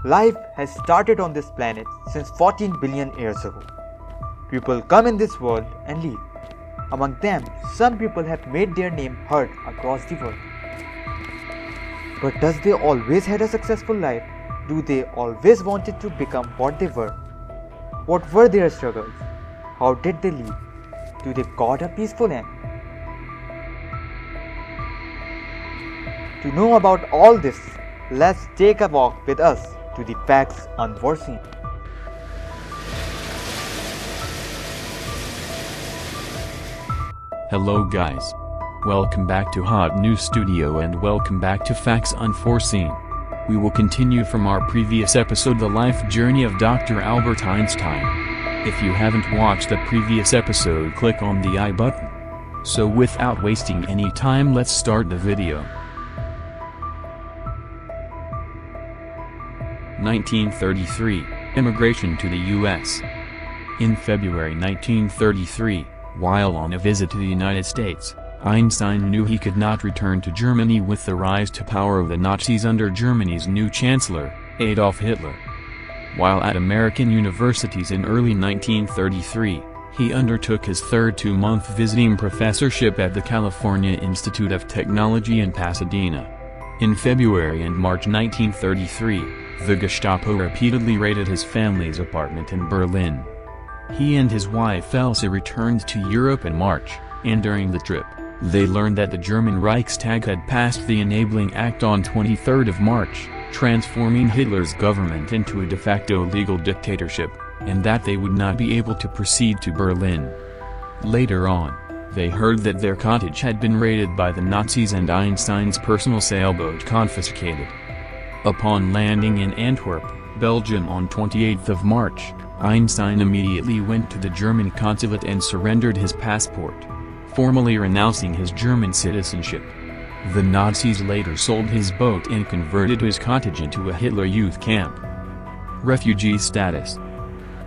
Life has started on this planet since 14 billion years ago. People come in this world and leave. Among them, some people have made their name heard across the world. But does they always had a successful life? Do they always wanted to become what they were? What were their struggles? How did they live? Do they got a peaceful end? To know about all this, let's take a walk with us to the facts unforeseen. Hello guys. Welcome back to Hot News Studio and welcome back to Facts Unforeseen. We will continue from our previous episode, The Life Journey of Dr. Albert Einstein. If you haven't watched the previous episode, click on the I button. So without wasting any time, let's start the video. 1933, Immigration to the U.S. In February 1933, while on a visit to the United States, Einstein knew he could not return to Germany with the rise to power of the Nazis under Germany's new Chancellor, Adolf Hitler. While at American universities in early 1933, he undertook his third two-month visiting professorship at the California Institute of Technology in Pasadena. In February and March 1933, the Gestapo repeatedly raided his family's apartment in Berlin. He and his wife Elsa returned to Europe in March, and during the trip, they learned that the German Reichstag had passed the Enabling Act on 23rd of March, transforming Hitler's government into a de facto legal dictatorship, and that they would not be able to proceed to Berlin. Later on, they heard that their cottage had been raided by the Nazis and Einstein's personal sailboat confiscated. Upon landing in Antwerp, Belgium on 28th of March, Einstein immediately went to the German consulate and surrendered his passport, formally renouncing his German citizenship. The Nazis later sold his boat and converted his cottage into a Hitler Youth camp. Refugee status.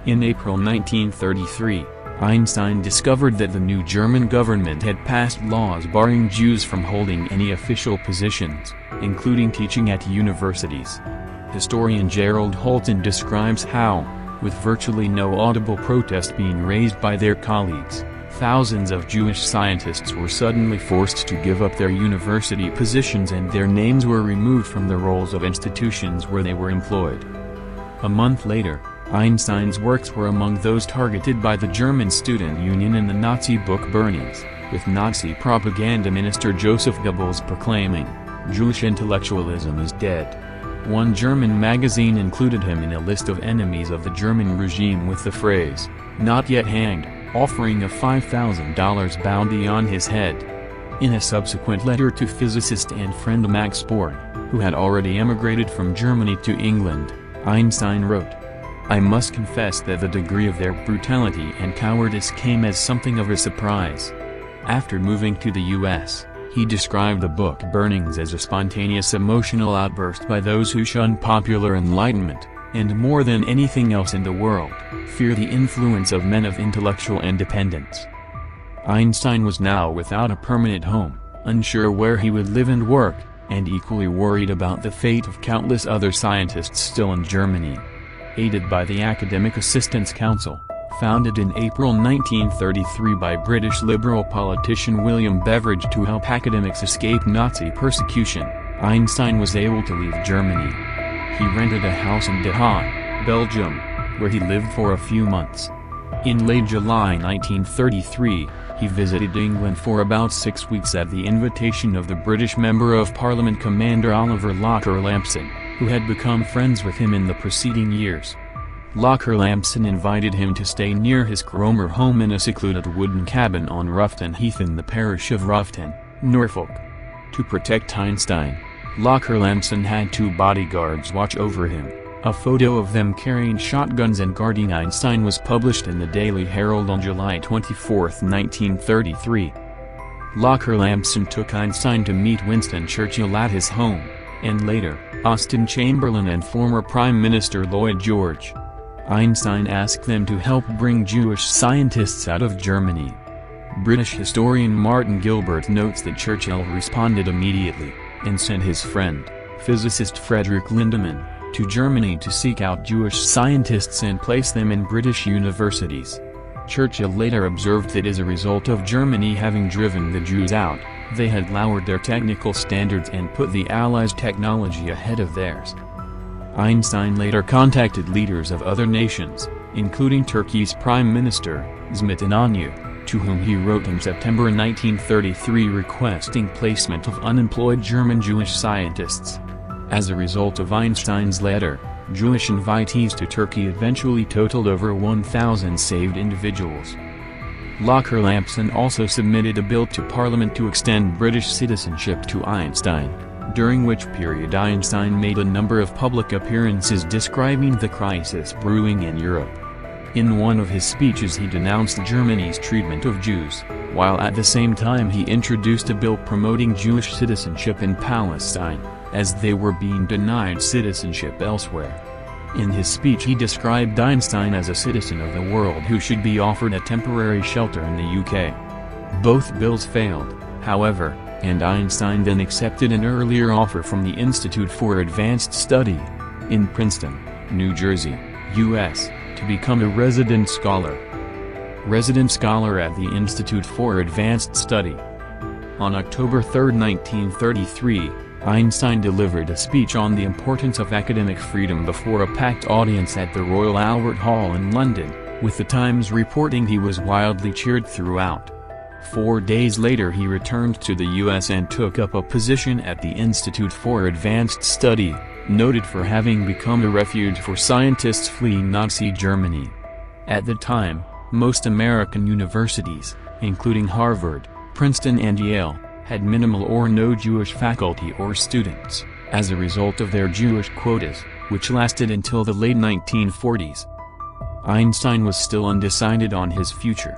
In April 1933, Einstein discovered that the new German government had passed laws barring Jews from holding any official positions, including teaching at universities. Historian Gerald Holton describes how, with virtually no audible protest being raised by their colleagues, thousands of Jewish scientists were suddenly forced to give up their university positions and their names were removed from the rolls of institutions where they were employed. A month later, Einstein's works were among those targeted by the German Student Union in the Nazi book burnings, with Nazi propaganda minister Joseph Goebbels proclaiming, "Jewish intellectualism is dead." One German magazine included him in a list of enemies of the German regime with the phrase, "not yet hanged," offering a $5,000 bounty on his head. In a subsequent letter to physicist and friend Max Born, who had already emigrated from Germany to England, Einstein wrote, "I must confess that the degree of their brutality and cowardice came as something of a surprise." After moving to the U.S., he described the book burnings as a spontaneous emotional outburst by those who shun popular enlightenment, and more than anything else in the world, fear the influence of men of intellectual independence. Einstein was now without a permanent home, unsure where he would live and work, and equally worried about the fate of countless other scientists still in Germany. Aided by the Academic Assistance Council, founded in April 1933 by British Liberal politician William Beveridge to help academics escape Nazi persecution, Einstein was able to leave Germany. He rented a house in The Hague, Belgium, where he lived for a few months. In late July 1933, he visited England for about 6 weeks at the invitation of the British Member of Parliament Commander Oliver Locker-Lampson, who had become friends with him in the preceding years. Locker-Lampson invited him to stay near his Cromer home in a secluded wooden cabin on Rufton Heath in the parish of Rufton, Norfolk. To protect Einstein, Locker-Lampson had 2 bodyguards watch over him. A photo of them carrying shotguns and guarding Einstein was published in the Daily Herald on July 24, 1933. Locker-Lampson took Einstein to meet Winston Churchill at his home, and later, Austen Chamberlain and former Prime Minister Lloyd George. Einstein asked them to help bring Jewish scientists out of Germany. British historian Martin Gilbert notes that Churchill responded immediately, and sent his friend, physicist Frederick Lindemann, to Germany to seek out Jewish scientists and place them in British universities. Churchill later observed that as a result of Germany having driven the Jews out, they had lowered their technical standards and put the Allies' technology ahead of theirs. Einstein later contacted leaders of other nations, including Turkey's Prime Minister, İsmet İnönü, to whom he wrote in September 1933 requesting placement of unemployed German Jewish scientists. As a result of Einstein's letter, Jewish invitees to Turkey eventually totaled over 1,000 saved individuals. Locker-Lampson also submitted a bill to Parliament to extend British citizenship to Einstein, during which period Einstein made a number of public appearances describing the crisis brewing in Europe. In one of his speeches he denounced Germany's treatment of Jews, while at the same time he introduced a bill promoting Jewish citizenship in Palestine, as they were being denied citizenship elsewhere. In his speech he described Einstein as a citizen of the world who should be offered a temporary shelter in the UK. Both bills failed, however, and Einstein then accepted an earlier offer from the Institute for Advanced Study, in Princeton, New Jersey, U.S., to become a resident scholar. Resident scholar at the Institute for Advanced Study. On October 3, 1933, Einstein delivered a speech on the importance of academic freedom before a packed audience at the Royal Albert Hall in London, with the Times reporting he was wildly cheered throughout. 4 days later he returned to the U.S. and took up a position at the Institute for Advanced Study, noted for having become a refuge for scientists fleeing Nazi Germany. At the time, most American universities, including Harvard, Princeton and Yale, had minimal or no Jewish faculty or students, as a result of their Jewish quotas, which lasted until the late 1940s. Einstein was still undecided on his future.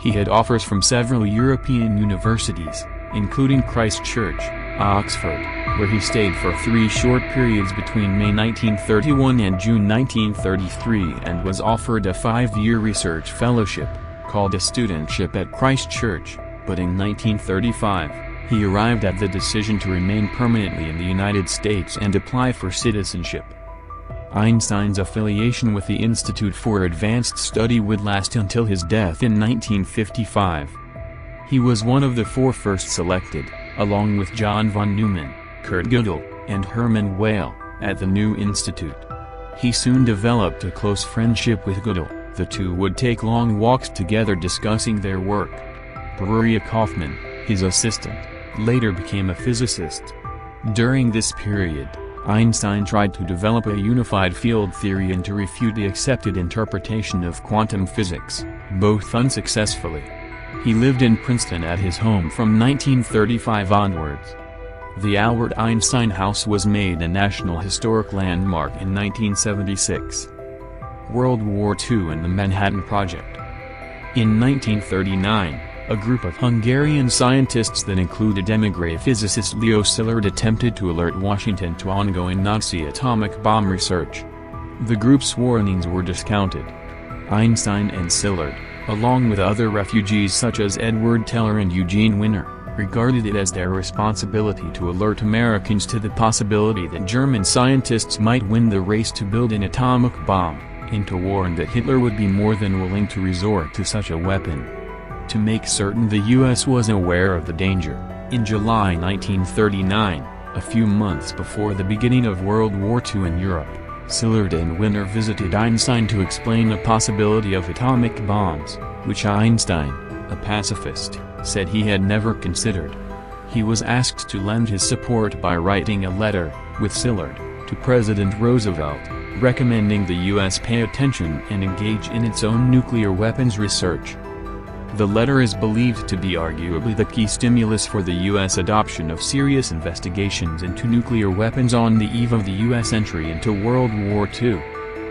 He had offers from several European universities, including Christ Church, Oxford, where he stayed for 3 short periods between May 1931 and June 1933 and was offered a 5-year research fellowship, called a studentship at Christ Church, but in 1935, he arrived at the decision to remain permanently in the United States and apply for citizenship. Einstein's affiliation with the Institute for Advanced Study would last until his death in 1955. He was one of the 4 first selected, along with John von Neumann, Kurt Gödel, and Hermann Weyl, at the new institute. He soon developed a close friendship with Gödel. The two would take long walks together discussing their work. Bruriah Kaufmann, his assistant, later became a physicist. During this period, Einstein tried to develop a unified field theory and to refute the accepted interpretation of quantum physics, both unsuccessfully. He lived in Princeton at his home from 1935 onwards. The Albert Einstein House was made a National Historic Landmark in 1976. World War II and the Manhattan Project. In 1939, a group of Hungarian scientists that included émigré physicist Leo Szilard attempted to alert Washington to ongoing Nazi atomic bomb research. The group's warnings were discounted. Einstein and Szilard, along with other refugees such as Edward Teller and Eugene Wiener, regarded it as their responsibility to alert Americans to the possibility that German scientists might win the race to build an atomic bomb, and to warn that Hitler would be more than willing to resort to such a weapon. To make certain the U.S. was aware of the danger, in July 1939, a few months before the beginning of World War II in Europe, Szilard and Wiener visited Einstein to explain the possibility of atomic bombs, which Einstein, a pacifist, said he had never considered. He was asked to lend his support by writing a letter, with Szilard, to President Roosevelt, recommending the U.S. pay attention and engage in its own nuclear weapons research. The letter is believed to be arguably the key stimulus for the U.S. adoption of serious investigations into nuclear weapons on the eve of the U.S. entry into World War II.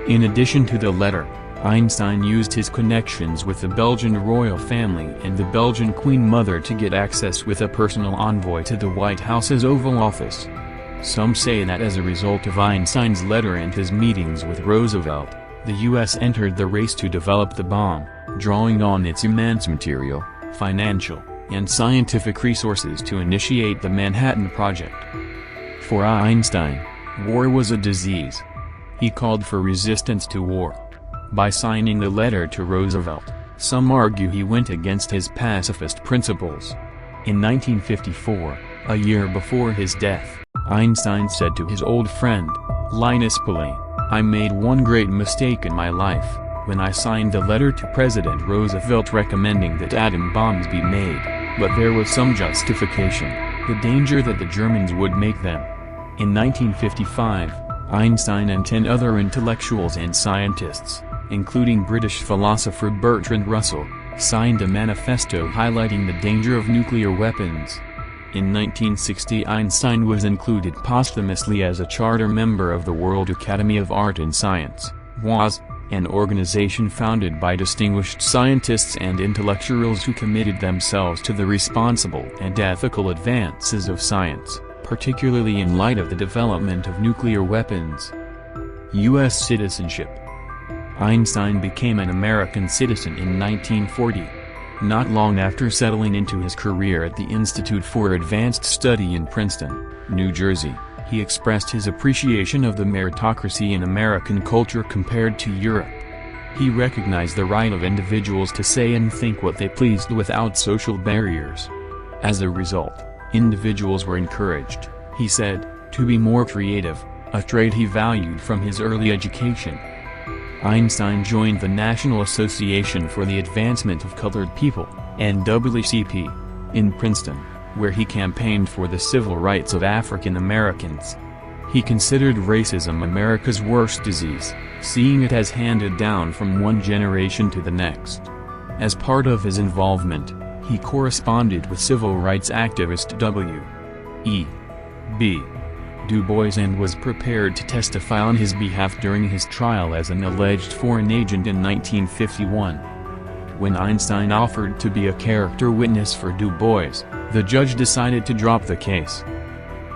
In addition to the letter, Einstein used his connections with the Belgian royal family and the Belgian Queen Mother to get access with a personal envoy to the White House's Oval Office. Some say that as a result of Einstein's letter and his meetings with Roosevelt, the U.S. entered the race to develop the bomb, drawing on its immense material, financial, and scientific resources to initiate the Manhattan Project. For Einstein, war was a disease, He called for resistance to war. By signing the letter to Roosevelt, some argue he went against his pacifist principles. In 1954, a year before his death, Einstein said to his old friend, Linus Pauling, "I made one great mistake in my life, when I signed the letter to President Roosevelt recommending that atom bombs be made, but there was some justification, the danger that the Germans would make them." In 1955, Einstein and 10 other intellectuals and scientists, including British philosopher Bertrand Russell, signed a manifesto highlighting the danger of nuclear weapons. In 1960, Einstein was included posthumously as a charter member of the World Academy of Art and Science, WAS, an organization founded by distinguished scientists and intellectuals who committed themselves to the responsible and ethical advances of science, particularly in light of the development of nuclear weapons. U.S. citizenship. Einstein became an American citizen in 1940. Not long after settling into his career at the Institute for Advanced Study in Princeton, New Jersey, he expressed his appreciation of the meritocracy in American culture compared to Europe. He recognized the right of individuals to say and think what they pleased without social barriers. As a result, individuals were encouraged, he said, to be more creative, a trait he valued from his early education. Einstein joined the National Association for the Advancement of Colored People, NAACP, in Princeton, where he campaigned for the civil rights of African Americans. He considered racism America's worst disease, seeing it as handed down from one generation to the next. As part of his involvement, he corresponded with civil rights activist W.E.B. Du Bois and was prepared to testify on his behalf during his trial as an alleged foreign agent in 1951. When Einstein offered to be a character witness for Du Bois, the judge decided to drop the case.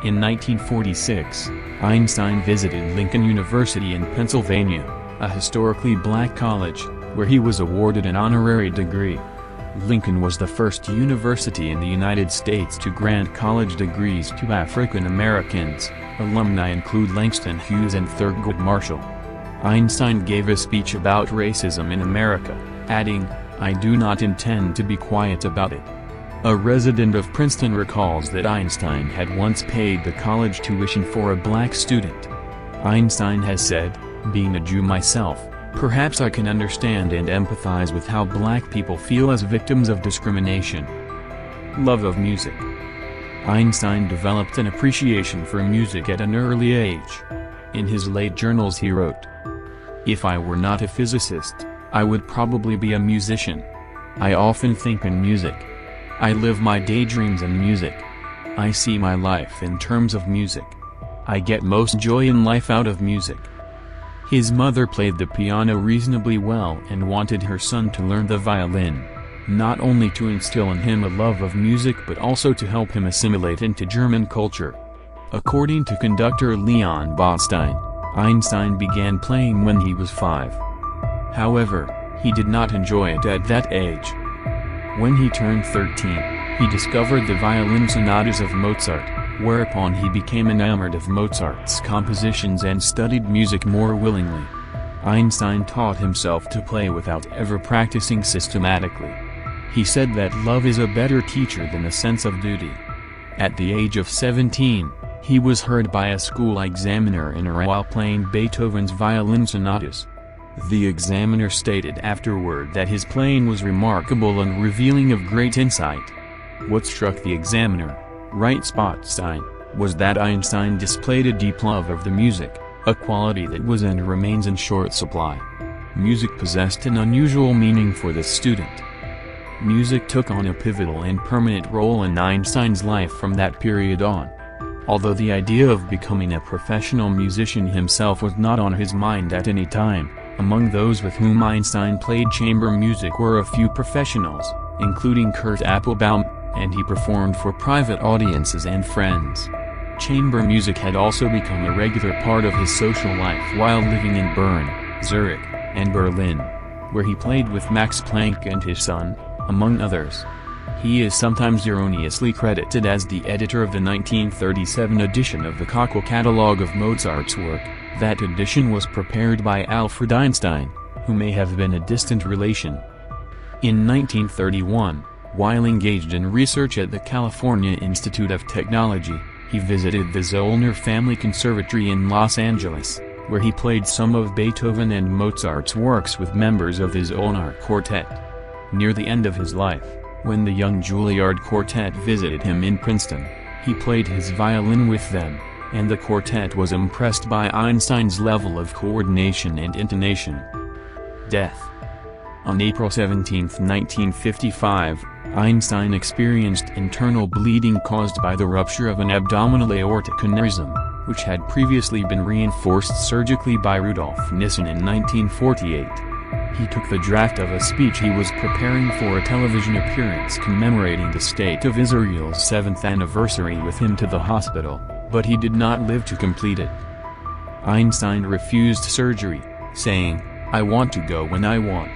In 1946, Einstein visited Lincoln University in Pennsylvania, a historically black college, where he was awarded an honorary degree. Lincoln was the first university in the United States to grant college degrees to African Americans. Alumni include Langston Hughes and Thurgood Marshall. Einstein gave a speech about racism in America, adding, "I do not intend to be quiet about it." A resident of Princeton recalls that Einstein had once paid the college tuition for a black student. Einstein has said, "Being a Jew myself, perhaps I can understand and empathize with how black people feel as victims of discrimination." Love of music. Einstein developed an appreciation for music at an early age. In his late journals he wrote, "If I were not a physicist, I would probably be a musician. I often think in music. I live my daydreams in music. I see my life in terms of music. I get most joy in life out of music." His mother played the piano reasonably well and wanted her son to learn the violin, not only to instill in him a love of music but also to help him assimilate into German culture. According to conductor Leon Botstein, Einstein began playing when he was 5. However, he did not enjoy it at that age. When he turned 13, he discovered the violin sonatas of Mozart, whereupon he became enamored of Mozart's compositions and studied music more willingly. Einstein taught himself to play without ever practicing systematically. He said that love is a better teacher than a sense of duty. At the age of 17, he was heard by a school examiner in Iran while playing Beethoven's violin sonatas. The examiner stated afterward that his playing was remarkable and revealing of great insight. What struck the examiner, writes Botstein, was that Einstein displayed a deep love of the music, a quality that was and remains in short supply. Music possessed an unusual meaning for the student. Music took on a pivotal and permanent role in Einstein's life from that period on. Although the idea of becoming a professional musician himself was not on his mind at any time, among those with whom Einstein played chamber music were a few professionals, including Kurt Applebaum, and he performed for private audiences and friends. Chamber music had also become a regular part of his social life while living in Bern, Zurich, and Berlin, where he played with Max Planck and his son, among others. He is sometimes erroneously credited as the editor of the 1937 edition of the Kochel Catalogue of Mozart's work. That edition was prepared by Alfred Einstein, who may have been a distant relation. In 1931, while engaged in research at the California Institute of Technology, he visited the Zollner Family Conservatory in Los Angeles, where he played some of Beethoven and Mozart's works with members of his Zollner Quartet. Near the end of his life, when the young Juilliard Quartet visited him in Princeton, he played his violin with them, and the quartet was impressed by Einstein's level of coordination and intonation. Death. On April 17, 1955, Einstein experienced internal bleeding caused by the rupture of an abdominal aortic aneurysm, which had previously been reinforced surgically by Rudolf Nissen in 1948. He took the draft of a speech he was preparing for a television appearance commemorating the State of Israel's 7th anniversary with him to the hospital, but he did not live to complete it. Einstein refused surgery, saying, "I want to go when I want.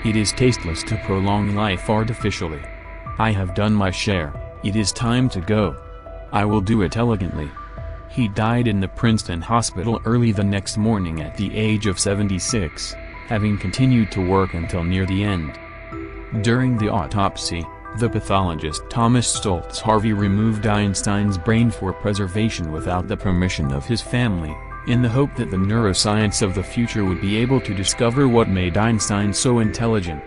It is tasteless to prolong life artificially. I have done my share, it is time to go. I will do it elegantly." He died in the Princeton hospital early the next morning at the age of 76, having continued to work until near the end. During the autopsy, the pathologist Thomas Stoltz Harvey removed Einstein's brain for preservation without the permission of his family, in the hope that the neuroscience of the future would be able to discover what made Einstein so intelligent.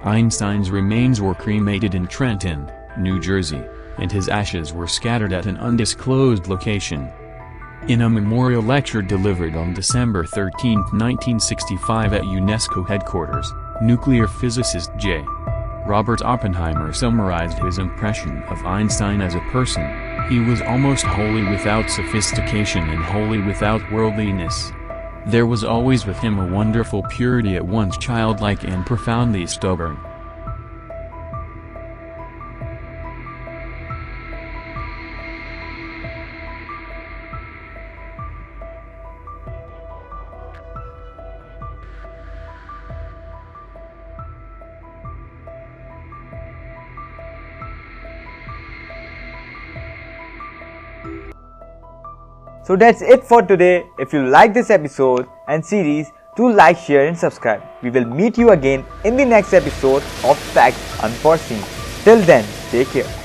Einstein's remains were cremated in Trenton, New Jersey, and his ashes were scattered at an undisclosed location. In a memorial lecture delivered on December 13, 1965 at UNESCO headquarters, nuclear physicist J. Robert Oppenheimer summarized his impression of Einstein as a person: "He was almost wholly without sophistication and wholly without worldliness. There was always with him a wonderful purity at once childlike and profoundly stubborn." So that's it for today. If you like this episode and series, do like, share and subscribe. We will meet you again in the next episode of Facts Unforeseen. Till then, take care.